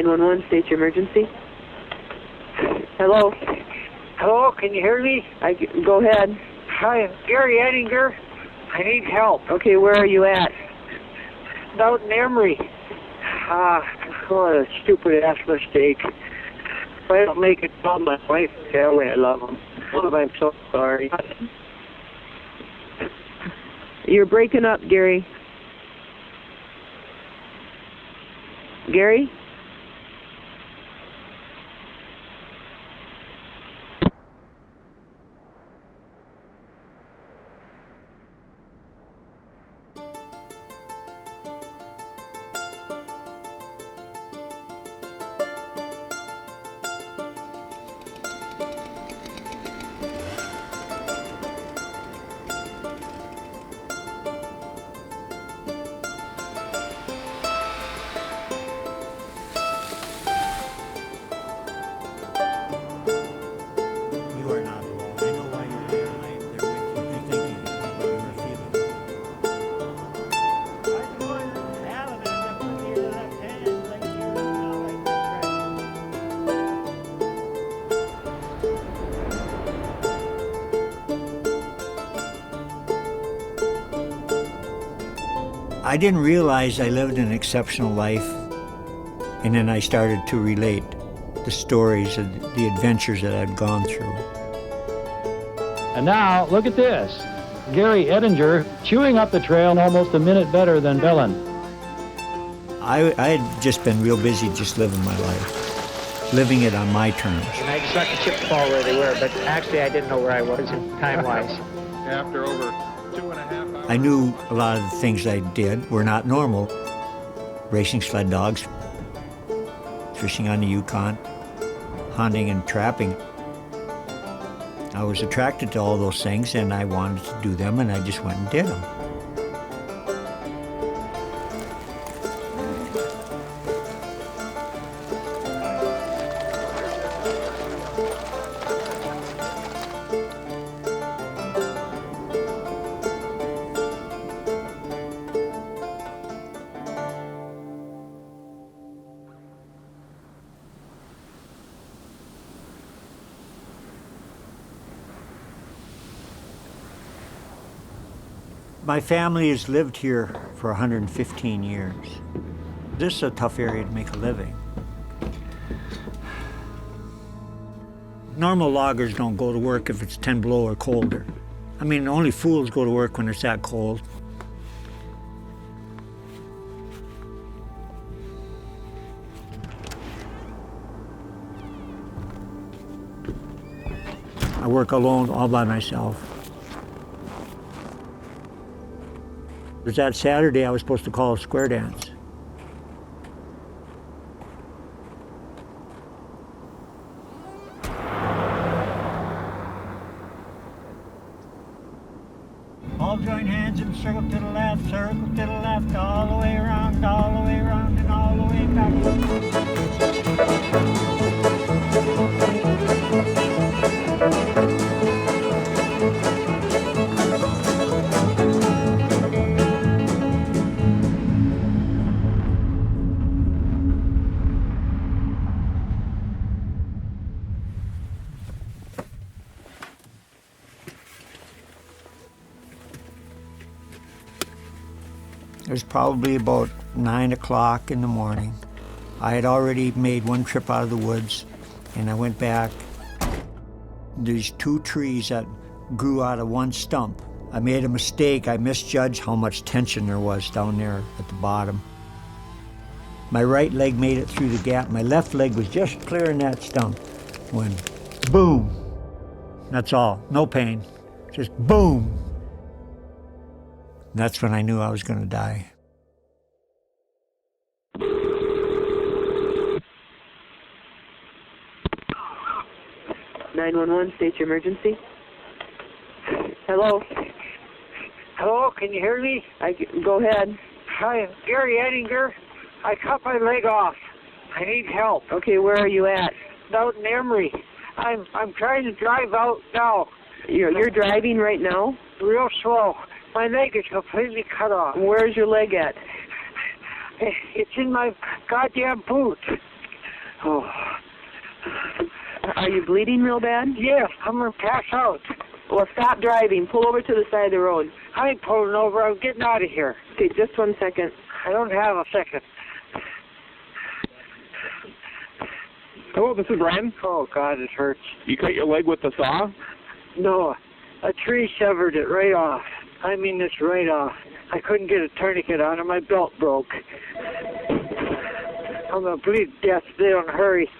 911, state your emergency. Hello? Hello, can you hear me? Go ahead. Hi, Gary Edinger. I need help. Okay, where are you at? Out in Emory. What a stupid-ass mistake. If I don't make it, tell my wife and family I love them. I'm so sorry. You're breaking up, Gary. Gary? I didn't realize I lived an exceptional life, and then I started to relate the stories and the adventures that I'd gone through. And now, look at this. Gary Edinger chewing up the trail almost a minute better than Bellin. I had just been real busy just living my life, living it on my terms. And I just let the chips fall where they were, but actually I didn't know where I was time-wise. After over 2.5 hours. I knew a lot of the things I did were not normal. Racing sled dogs, fishing on the Yukon, hunting and trapping. I was attracted to all those things and I wanted to do them, and I just went and did them. My family has lived here for 115 years. This is a tough area to make a living. Normal loggers don't go to work if it's 10 below or colder. I mean, only fools go to work when it's that cold. I work alone, all by myself. It was that Saturday I was supposed to call a square dance. All join hands and circle to the left, all the way around, and all the way back. It was probably about 9 o'clock in the morning. I had already made one trip out of the woods, and I went back. There's 2 trees that grew out of one stump. I made a mistake. I misjudged how much tension there was down there at the bottom. My right leg made it through the gap. My left leg was just clearing that stump when boom. That's all. No pain. Just boom. That's when I knew I was going to die. (911) state your emergency. Hello? Hello, can you hear me? Go ahead. Hi, Gary Edinger. I cut my leg off. I need help. Okay, where are you at? Out in Emory. I'm trying to drive out now. You're driving right now? Real slow. My leg is completely cut off. Where's your leg at? It's in my goddamn boot. Oh. Are you bleeding real bad? Yes, I'm going to pass out. Well, stop driving. Pull over to the side of the road. I ain't pulling over. I'm getting out of here. Okay, just 1 second. I don't have a second. Hello, this is Brian. Oh, God, it hurts. You cut your leg with the saw? No, a tree severed it right off. I mean, it's right off. I couldn't get a tourniquet on and my belt broke. I'm going to bleed to death if they don't hurry.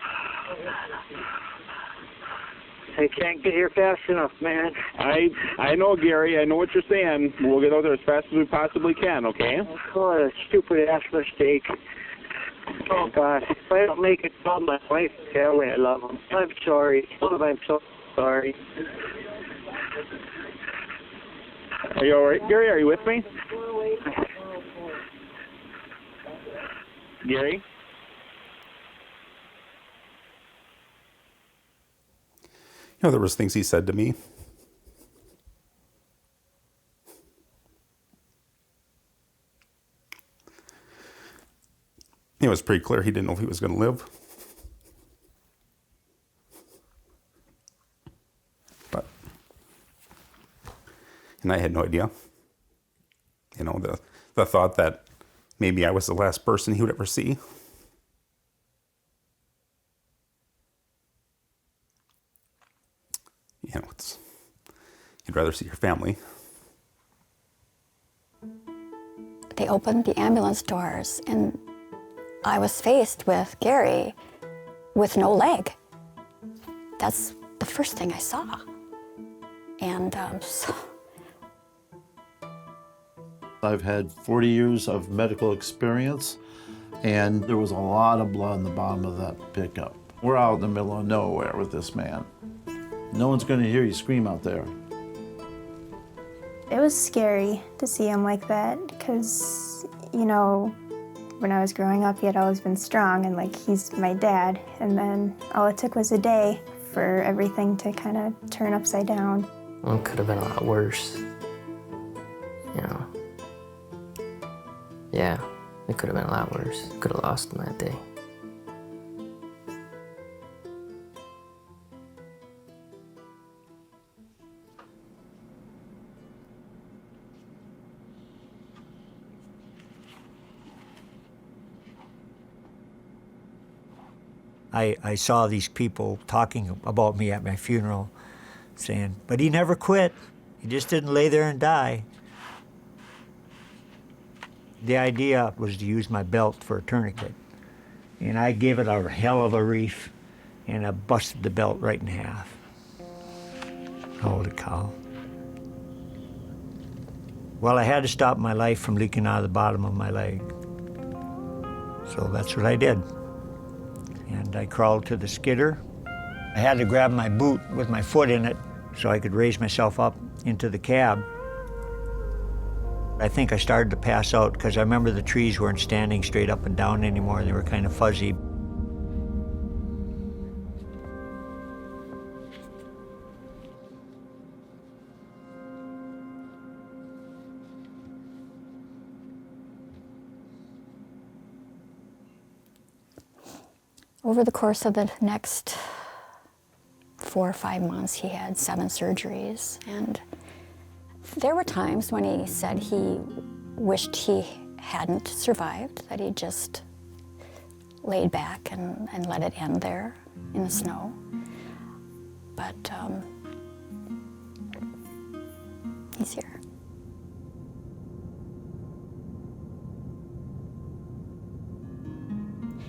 I can't get here fast enough, man. I know, Gary. I know what you're saying. We'll get out there as fast as we possibly can, okay? What a stupid-ass mistake. Oh, God. If I don't make it, tell my wife and family I love them. I'm sorry. I'm so sorry. Are you all right, Gary? Are you with me? Gary? You know, there was things he said to me. It was pretty clear he didn't know if he was going to live. And I had no idea. You know, the thought that maybe I was the last person he would ever see. You know, you'd rather see your family. They opened the ambulance doors, and I was faced with Gary with no leg. That's the first thing I saw. And so I've had 40 years of medical experience, and there was a lot of blood in the bottom of that pickup. We're out in the middle of nowhere with this man. No one's going to hear you scream out there. It was scary to see him like that because, you know, when I was growing up, he had always been strong and like he's my dad. And then all it took was a day for everything to kind of turn upside down. Well, it could have been a lot worse, you know. Yeah, it could have been a lot worse. Could have lost him that day. I saw these people talking about me at my funeral, saying, but he never quit. He just didn't lay there and die. The idea was to use my belt for a tourniquet. And I gave it a hell of a reef, and I busted the belt right in half. Holy cow. Well, I had to stop my life from leaking out of the bottom of my leg. So that's what I did. And I crawled to the skidder. I had to grab my boot with my foot in it so I could raise myself up into the cab. I think I started to pass out because I remember the trees weren't standing straight up and down anymore. They were kind of fuzzy. over the course of the next 4 or 5 months, he had 7 surgeries. And there were times when he said he wished he hadn't survived, that he just laid back and let it end there in the snow. But he's here.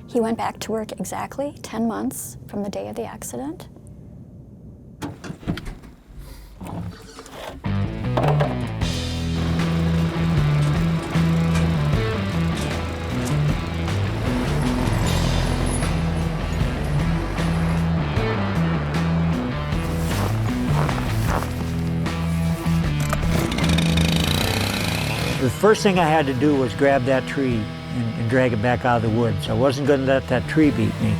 He went back to work exactly 10 months from the day of the accident. The first thing I had to do was grab that tree and drag it back out of the woods. I wasn't going to let that tree beat me.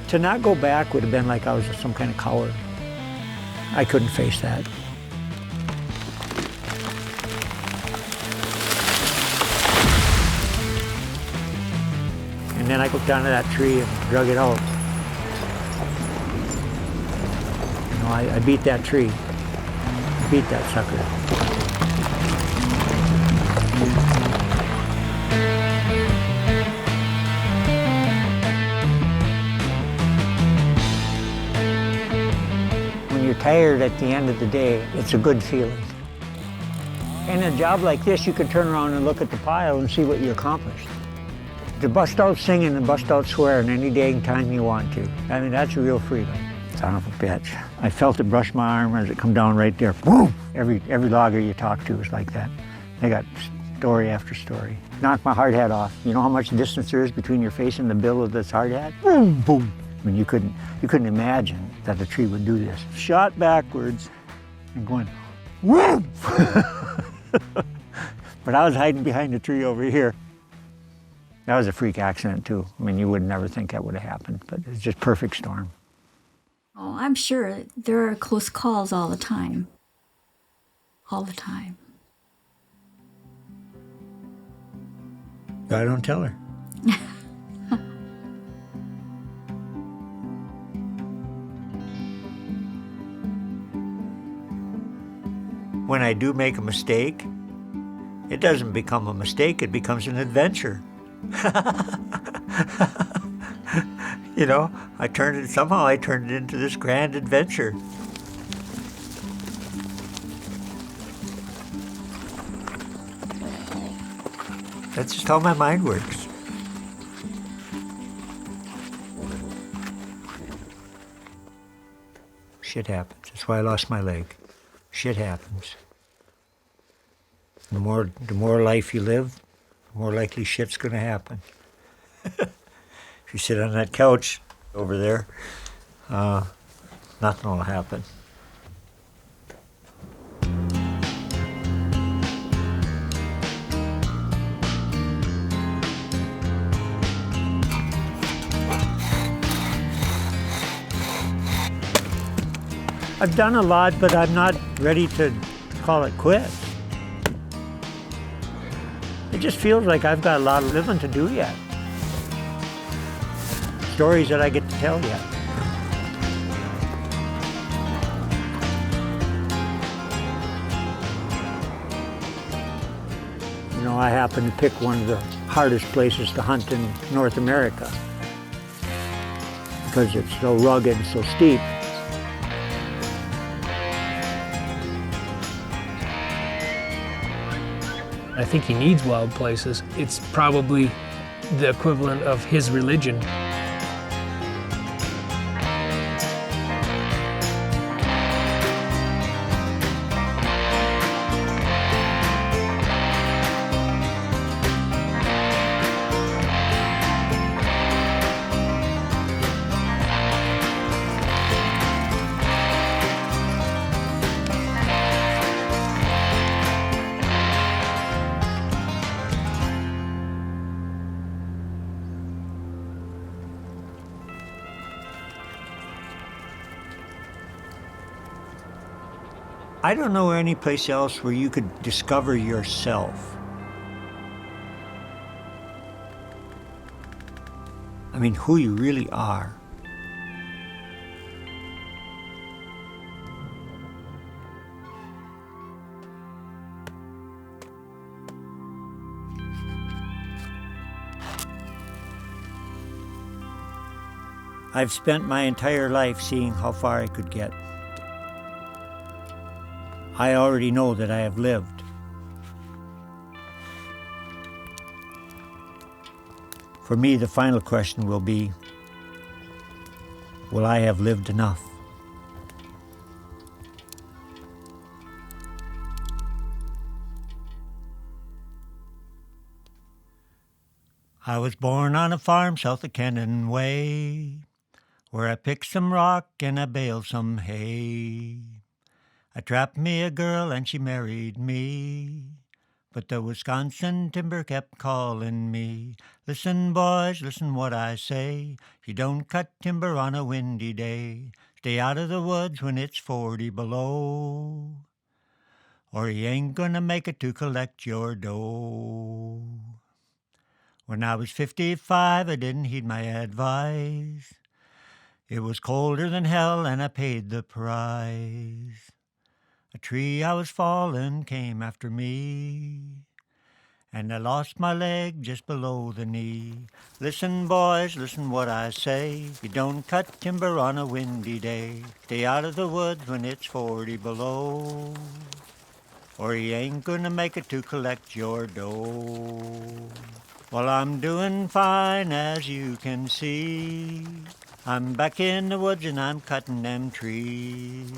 To not go back would have been like I was some kind of coward. I couldn't face that. And man, I looked down to that tree and drug it out. You know, I beat that tree. I beat that sucker. When you're tired at the end of the day, it's a good feeling. In a job like this, you can turn around and look at the pile and see what you accomplished. To bust out singing and bust out swearing any dang time you want to. I mean, that's real freedom. Son of a bitch. I felt it brush my arm as it come down right there. Boom! Every logger you talk to is like that. They got story after story. Knocked my hard hat off. You know how much distance there is between your face and the bill of this hard hat? Boom! Boom! I mean, you couldn't imagine that a tree would do this. Shot backwards and going, whoom! But I was hiding behind a tree over here. That was a freak accident too. I mean, you would never think that would have happened, but it's just perfect storm. Oh, I'm sure there are close calls all the time. All the time. I don't tell her. When I do make a mistake, it doesn't become a mistake, it becomes an adventure. You know, somehow I turned it into this grand adventure. That's just how my mind works. Shit happens. That's why I lost my leg. Shit happens. The more life you live, the more likely shit's gonna happen. If you sit on that couch over there, nothing will happen. I've done a lot, but I'm not ready to call it quits. It just feels like I've got a lot of living to do yet. Stories that I get to tell yet. You know, I happen to pick one of the hardest places to hunt in North America because it's so rugged and so steep. I think he needs wild places. It's probably the equivalent of his religion. I don't know any place else where you could discover yourself. I mean, who you really are. I've spent my entire life seeing how far I could get. I already know that I have lived. For me, the final question will be, will I have lived enough? I was born on a farm south of Kennan Way, where I picked some rock and I baled some hay. I trapped me a girl and she married me, but the Wisconsin timber kept calling me. Listen, boys, listen what I say. You don't cut timber on a windy day. Stay out of the woods when it's 40 below, or you ain't gonna make it to collect your dough. When I was 55, I didn't heed my advice. It was colder than hell, and I paid the price. A tree I was falling came after me, and I lost my leg just below the knee. Listen, boys, listen what I say. You don't cut timber on a windy day. Stay out of the woods when it's 40 below, or you ain't gonna make it to collect your dough. Well, I'm doing fine, as you can see. I'm back in the woods and I'm cutting them trees.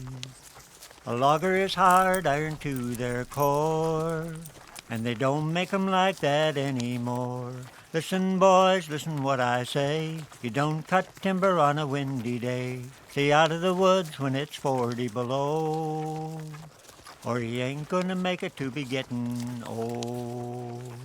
A logger is hard iron to their core, and they don't make 'em like that anymore. Listen, boys, listen what I say. You don't cut timber on a windy day. Stay out of the woods when it's 40 below, or you ain't gonna make it to be getting old.